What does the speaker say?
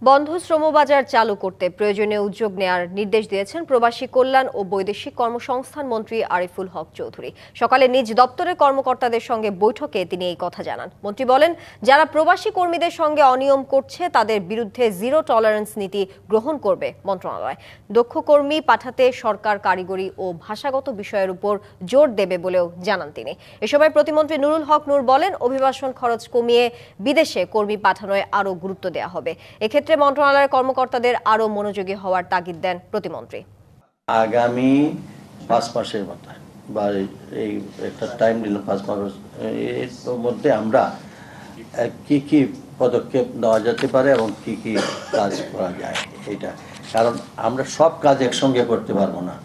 বন্ধ শ্রমবাজার চালু করতে প্রয়োজনীয় উদ্যোগ নেয়ার নির্দেশ দিয়েছেন প্রবাসী কল্যাণ ও বৈদেশিক কর্মসংস্থান মন্ত্রী আরিফুল হক চৌধুরী। সকালে নিজ দপ্তরের কর্মকর্তাদের সঙ্গে বৈঠকে তিনি এই কথা জানান। মন্ত্রী বলেন, যারা প্রবাসী কর্মীদের সঙ্গে অনিয়ম করছে তাদের বিরুদ্ধে জিরো টলারেন্স নীতি গ্রহণ করবে মন্ত্রণালয়। দক্ষ কর্মী পাঠাতে সরকার কারিগরি ও ভাষাগত বিষয়ের উপর জোর দেবে বলেও জানান তিনি। এ সময় প্রতিমন্ত্রী নুরুল হক নূর বলেন, অভিবাসন খরচ কমিয়ে বিদেশে কর্মী পাঠানোয় আরও গুরুত্ব দেওয়া হবে। এক্ষেত্রে মন্ত্রণালয়ের কর্মকর্তাদের আরো মনোযোগী হওয়ার তাগিদ দেন প্রতিমন্ত্রী। আগামী 5 মাসের মাথায় বা এই একটা টাইম দিল 5 মাস, এর মধ্যে আমরা কি কি পদক্ষেপ নেওয়া যেতে পারে এবং কি কি কাজ করা যায়, এটা কারণ আমরা সব কাজ একসঙ্গে করতে পারবো না।